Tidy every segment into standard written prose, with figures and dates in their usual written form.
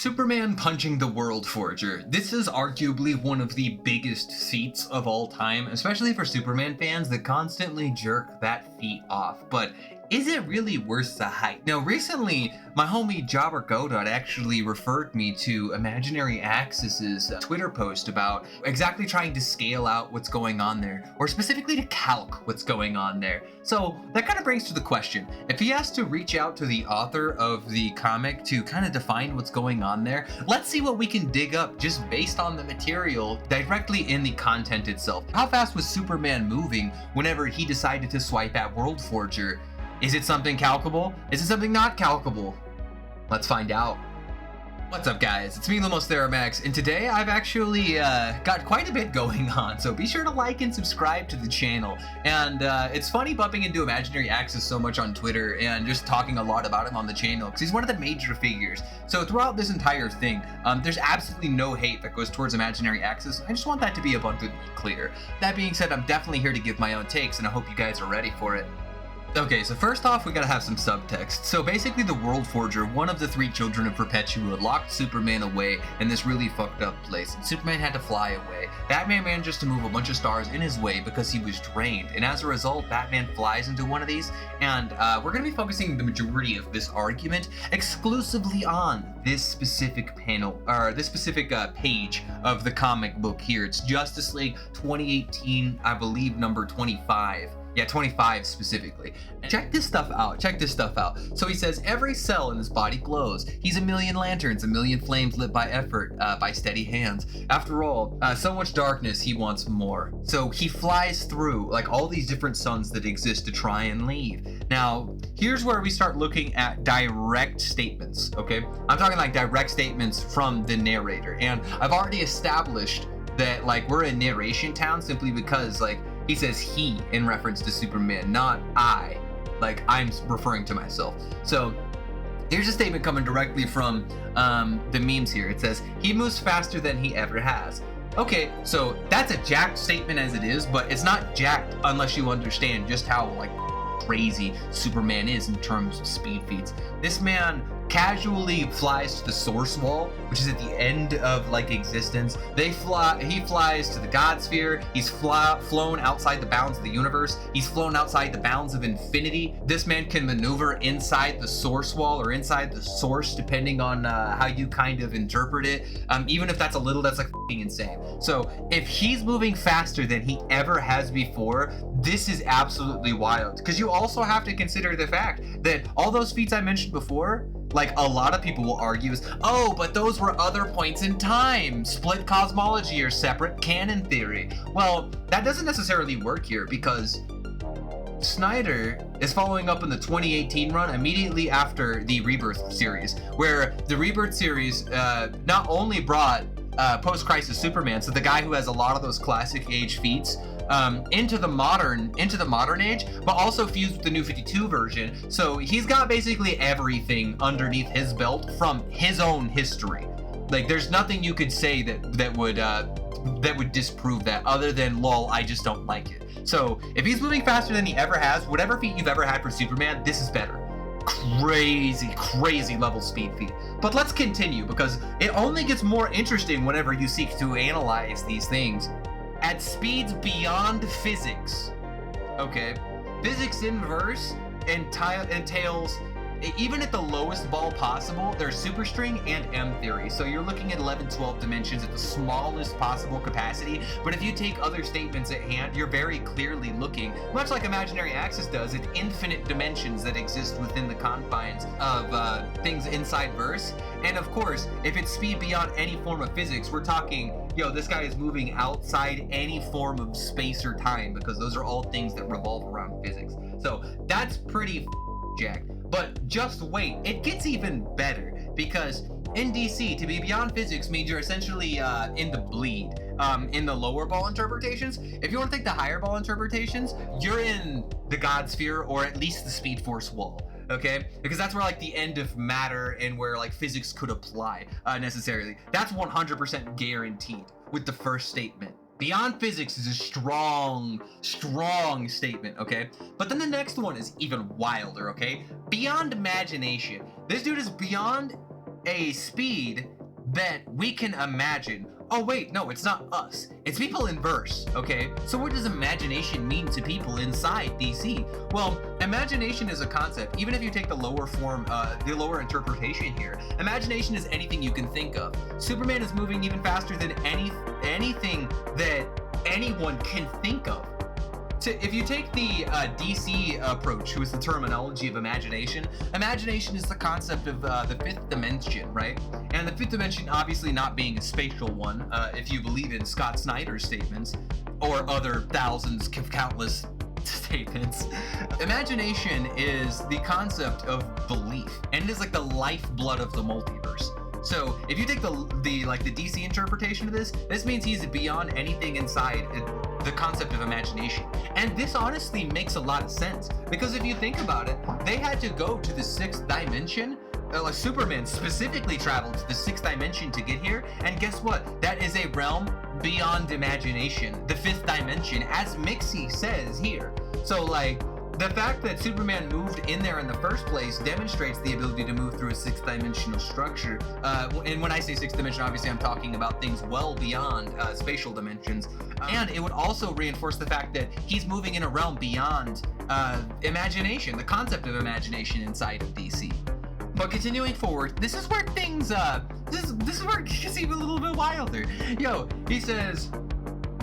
Superman punching the World Forger. This is arguably one of the biggest feats of all time, especially for Superman fans that constantly jerk that feat off. But is it really worth the hype? Now, recently, my homie JobberGodot actually referred me to Imaginary Axis's Twitter post about exactly trying to scale out what's going on there, or specifically to calc what's going on there. So that kind of brings to the question, if he has to reach out to the author of the comic to kind of define what's going on there, let's see what we can dig up just based on the material directly in the content itself. How fast was Superman moving whenever he decided to swipe at World Forger? Is it something calcable? Is it something not calcable? Let's find out. What's up, guys? It's me, Lumos Theromax, and today I've actually got quite a bit going on, so be sure to like and subscribe to the channel. And it's funny bumping into Imaginary Axis so much on Twitter and just talking a lot about him on the channel, because he's one of the major figures. So throughout this entire thing, there's absolutely no hate that goes towards Imaginary Axis. I just want that to be abundantly clear. That being said, I'm definitely here to give my own takes, and I hope you guys are ready for it. Okay, so first off, we gotta have some subtext. So basically the World Forger, one of the three children of Perpetua, locked Superman away in this really fucked up place, and Superman had to fly away. Batman managed to move a bunch of stars in his way because he was drained, and as a result, Batman flies into one of these, and we're gonna be focusing the majority of this argument exclusively on this specific panel, or this specific page of the comic book here. It's Justice League 2018, I believe, number 25. Yeah, 25 specifically. And check this stuff out. So he says, every cell in his body glows. He's a million lanterns, a million flames lit by effort, by steady hands. After all, so much darkness, he wants more. So he flies through like all these different suns that exist to try and leave. Now, here's where we start looking at direct statements, okay? I'm talking like direct statements from the narrator. And I've already established that like we're a narration town simply because like he says he in reference to Superman, not I, like I'm referring to myself. So here's a statement coming directly from the memes here. It says, he moves faster than he ever has. Okay, so that's a jacked statement as it is, but it's not jacked unless you understand just how like crazy Superman is in terms of speed feats. This man casually flies to the source wall, which is at the end of like existence. He flies to the God Sphere. He's flown outside the bounds of the universe. He's flown outside the bounds of infinity. This man can maneuver inside the source wall or inside the source, depending on how you kind of interpret it. Even if that's a little, that's like f***ing insane. So if he's moving faster than he ever has before, this is absolutely wild. Because you also have to consider the fact that all those feats I mentioned before, like a lot of people will argue is, oh, but those were other points in time, split cosmology or separate canon theory. Well, that doesn't necessarily work here because Snyder is following up on the 2018 run immediately after the Rebirth series, where the Rebirth series not only brought post-crisis Superman, so the guy who has a lot of those classic age feats, into the modern age, but also fused with the New 52 version. So he's got basically everything underneath his belt from his own history. Like there's nothing you could say that would disprove that, other than lol, I just don't like it. So if he's moving faster than he ever has, whatever feat you've ever had for Superman, this is better. Crazy level speed feat. But let's continue, because it only gets more interesting whenever you seek to analyze these things at speeds beyond physics. Okay, physics in verse entails, even at the lowest ball possible, there's superstring and M theory. So you're looking at 11, 12 dimensions at the smallest possible capacity. But if you take other statements at hand, you're very clearly looking, much like Imaginary Axis does, at infinite dimensions that exist within the confines of things inside verse. And of course, if it's speed beyond any form of physics, we're talking, yo, this guy is moving outside any form of space or time, because those are all things that revolve around physics. So that's pretty jacked. But just wait, it gets even better, because in DC, to be beyond physics means you're essentially in the bleed. In the lower ball interpretations, if you want to take the higher ball interpretations, you're in the God Sphere, or at least the Speed Force wall. Okay, because that's where like the end of matter and where like physics could apply necessarily. That's 100% guaranteed with the first statement. Beyond physics is a strong statement, okay? But then the next one is even wilder, okay? Beyond imagination. This dude is beyond a speed that we can imagine. Oh wait, no, it's not us. It's people in verse, okay? So what does imagination mean to people inside DC? Well, imagination is a concept. Even if you take the lower form, the lower interpretation here, imagination is anything you can think of. Superman is moving even faster than anything that anyone can think of. If you take the DC approach, who is the terminology of imagination, imagination is the concept of the fifth dimension, right? And the fifth dimension obviously not being a spatial one, if you believe in Scott Snyder's statements, or other thousands of countless statements. Imagination is the concept of belief, and it is like the lifeblood of the multiverse. So if you take the DC interpretation of this means he's beyond anything inside the concept of imagination. And this honestly makes a lot of sense, because if you think about it, they had to go to the sixth dimension. Superman specifically traveled to the sixth dimension to get here, and guess what? That is a realm beyond imagination, the fifth dimension, as Mixie says here. So like, the fact that Superman moved in there in the first place demonstrates the ability to move through a sixth dimensional structure. And when I say sixth dimension, obviously I'm talking about things well beyond spatial dimensions. And it would also reinforce the fact that he's moving in a realm beyond imagination, the concept of imagination inside of DC. But continuing forward, this is where things, this is where it gets even a little bit wilder. Yo, he says,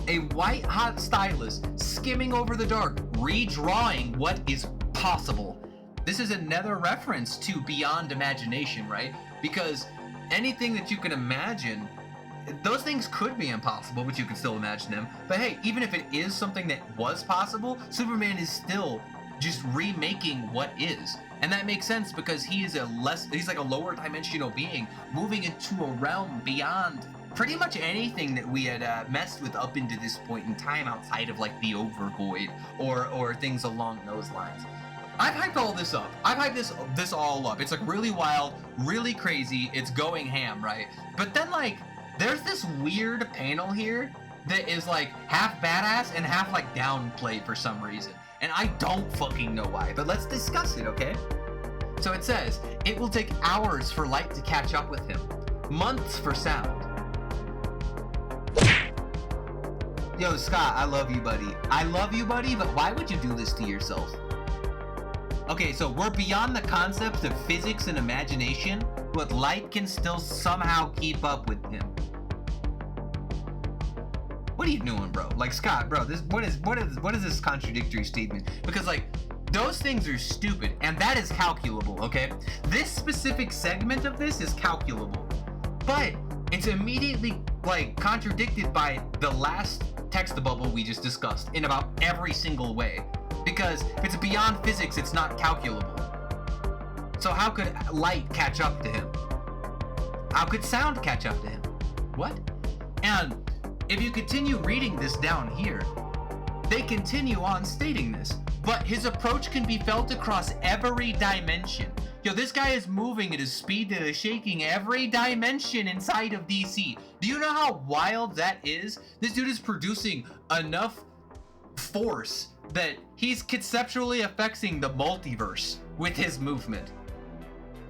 a white-hot stylus skimming over the dark, redrawing what is possible. This is another reference to beyond imagination, right? Because anything that you can imagine, those things could be impossible, but you can still imagine them. But hey, even if it is something that was possible, Superman is still just remaking what is. And that makes sense because he's like a lower dimensional being moving into a realm beyond pretty much anything that we had messed with up into this point in time outside of like the Overvoid or things along those lines. I've hyped all this up. I've hyped this all up. It's like really wild, really crazy. It's going ham, right? But then like, there's this weird panel here that is like half badass and half like downplay for some reason. And I don't fucking know why, but let's discuss it, okay? So it says, it will take hours for light to catch up with him, months for sound. Yo, Scott, I love you, buddy. I love you, buddy, but why would you do this to yourself? Okay, so we're beyond the concepts of physics and imagination, but light can still somehow keep up with him. What are you doing, bro? Like, Scott, bro, what is this contradictory statement? Because like, those things are stupid, and that is calculable, okay? This specific segment of this is calculable, but it's immediately like contradicted by the last text bubble we just discussed in about every single way. Because if it's beyond physics, it's not calculable. So how could light catch up to him? How could sound catch up to him? What? And if you continue reading this down here, they continue on stating this, but his approach can be felt across every dimension. Yo, this guy is moving at a speed that is shaking every dimension inside of DC. Do you know how wild that is? This dude is producing enough force that he's conceptually affecting the multiverse with his movement.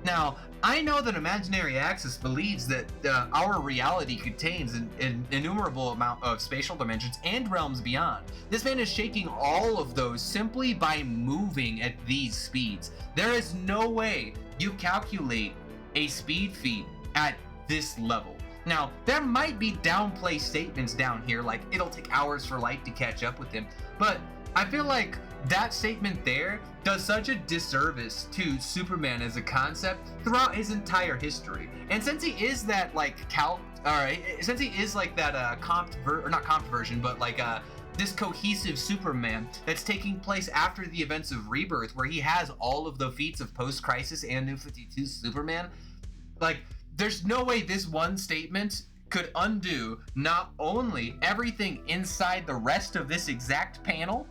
Now, I know that Imaginary Axis believes that our reality contains an innumerable amount of spatial dimensions and realms beyond. This man is shaking all of those simply by moving at these speeds. There is no way you calculate a speed feat at this level. Now, there might be downplay statements down here, like it'll take hours for light to catch up with him, but I feel like that statement there does such a disservice to Superman as a concept throughout his entire history. And since he is that like since he is like that not comped version, but like this cohesive Superman that's taking place after the events of Rebirth, where he has all of the feats of post-Crisis and New 52 Superman, like there's no way this one statement could undo not only everything inside the rest of this exact panel,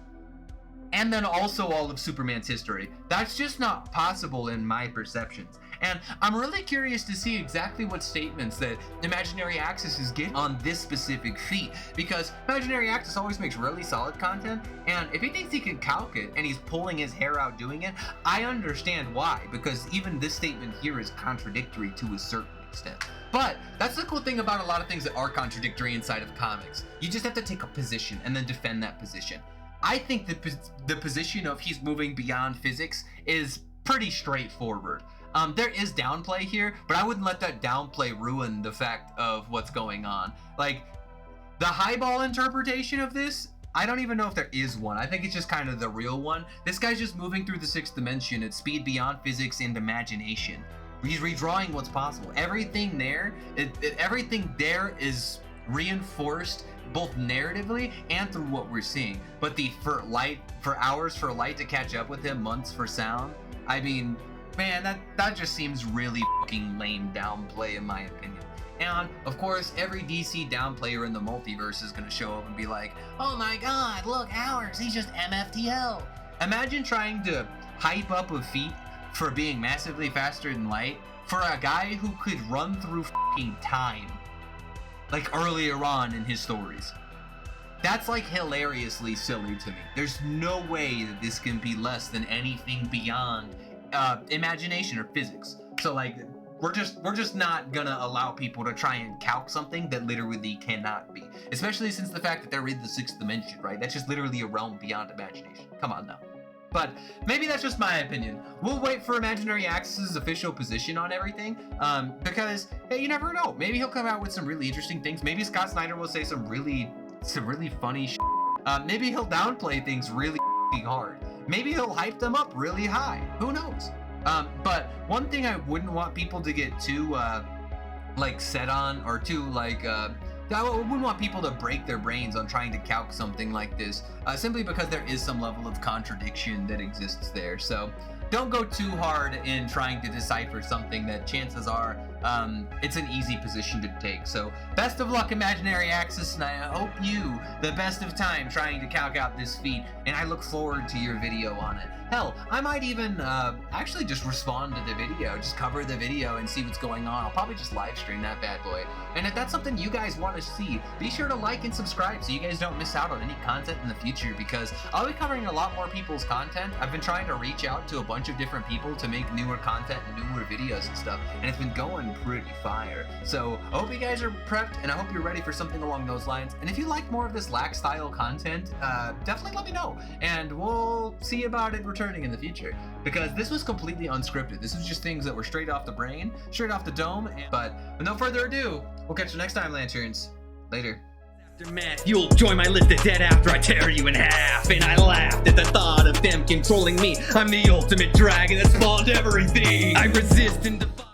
and then also all of Superman's history. That's just not possible in my perceptions. And I'm really curious to see exactly what statements that Imaginary Axis is getting on this specific feat, because Imaginary Axis always makes really solid content, and if he thinks he can calc it and he's pulling his hair out doing it, I understand why, because even this statement here is contradictory to a certain extent. But that's the cool thing about a lot of things that are contradictory inside of comics. You just have to take a position and then defend that position. I think the position of he's moving beyond physics is pretty straightforward. There is downplay here, but I wouldn't let that downplay ruin the fact of what's going on. Like, the highball interpretation of this, I don't even know if there is one. I think it's just kind of the real one. This guy's just moving through the 6th dimension at speed beyond physics and imagination. He's redrawing what's possible. Everything there is reinforced both narratively and through what we're seeing. But for hours for light to catch up with him, months for sound, I mean, man, that just seems really fucking lame downplay in my opinion. And of course, every DC downplayer in the multiverse is gonna show up and be like, oh my god, look, Hours, he's just MFTL. Imagine trying to hype up a feat for being massively faster than light for a guy who could run through fucking time, like earlier on in his stories. That's like hilariously silly to me. There's no way that this can be less than anything beyond imagination or physics. So like, we're just not gonna allow people to try and calc something that literally cannot be. Especially since the fact that they're in the 6th dimension, right? That's just literally a realm beyond imagination. Come on now. But maybe that's just my opinion. We'll wait for Imaginary Axis's official position on everything, because hey, you never know. Maybe he'll come out with some really interesting things. Maybe Scott Snyder will say some really funny shit. Maybe he'll downplay things really hard. Maybe he'll hype them up really high. Who knows? But one thing I wouldn't want people to get too like set on, or too like I wouldn't want people to break their brains on trying to calc something like this, simply because there is some level of contradiction that exists there. So don't go too hard in trying to decipher something that chances are it's an easy position to take. So best of luck, Imaginary Axis, and I hope you the best of time trying to calc out this feat, and I look forward to your video on it. Hell, I might even actually just respond to the video, just cover the video and see what's going on. I'll probably just live stream that bad boy. And if that's something you guys want to see, be sure to like and subscribe so you guys don't miss out on any content in the future, because I'll be covering a lot more people's content. I've been trying to reach out to a bunch of different people to make newer content and newer videos and stuff, and it's been going pretty fire. So I hope you guys are prepped, and I hope you're ready for something along those lines. And if you like more of this lax style content, definitely let me know, and we'll see about it returning in the future, because this was completely unscripted. This was just things that were straight off the brain, straight off the dome. But with no further ado, we'll catch you next time, Lanterns. Later. Aftermath, you'll join my list of dead after I tear you in half. And I laughed at the thought of them controlling me. I'm the ultimate dragon that spawned everything. I resist and defy.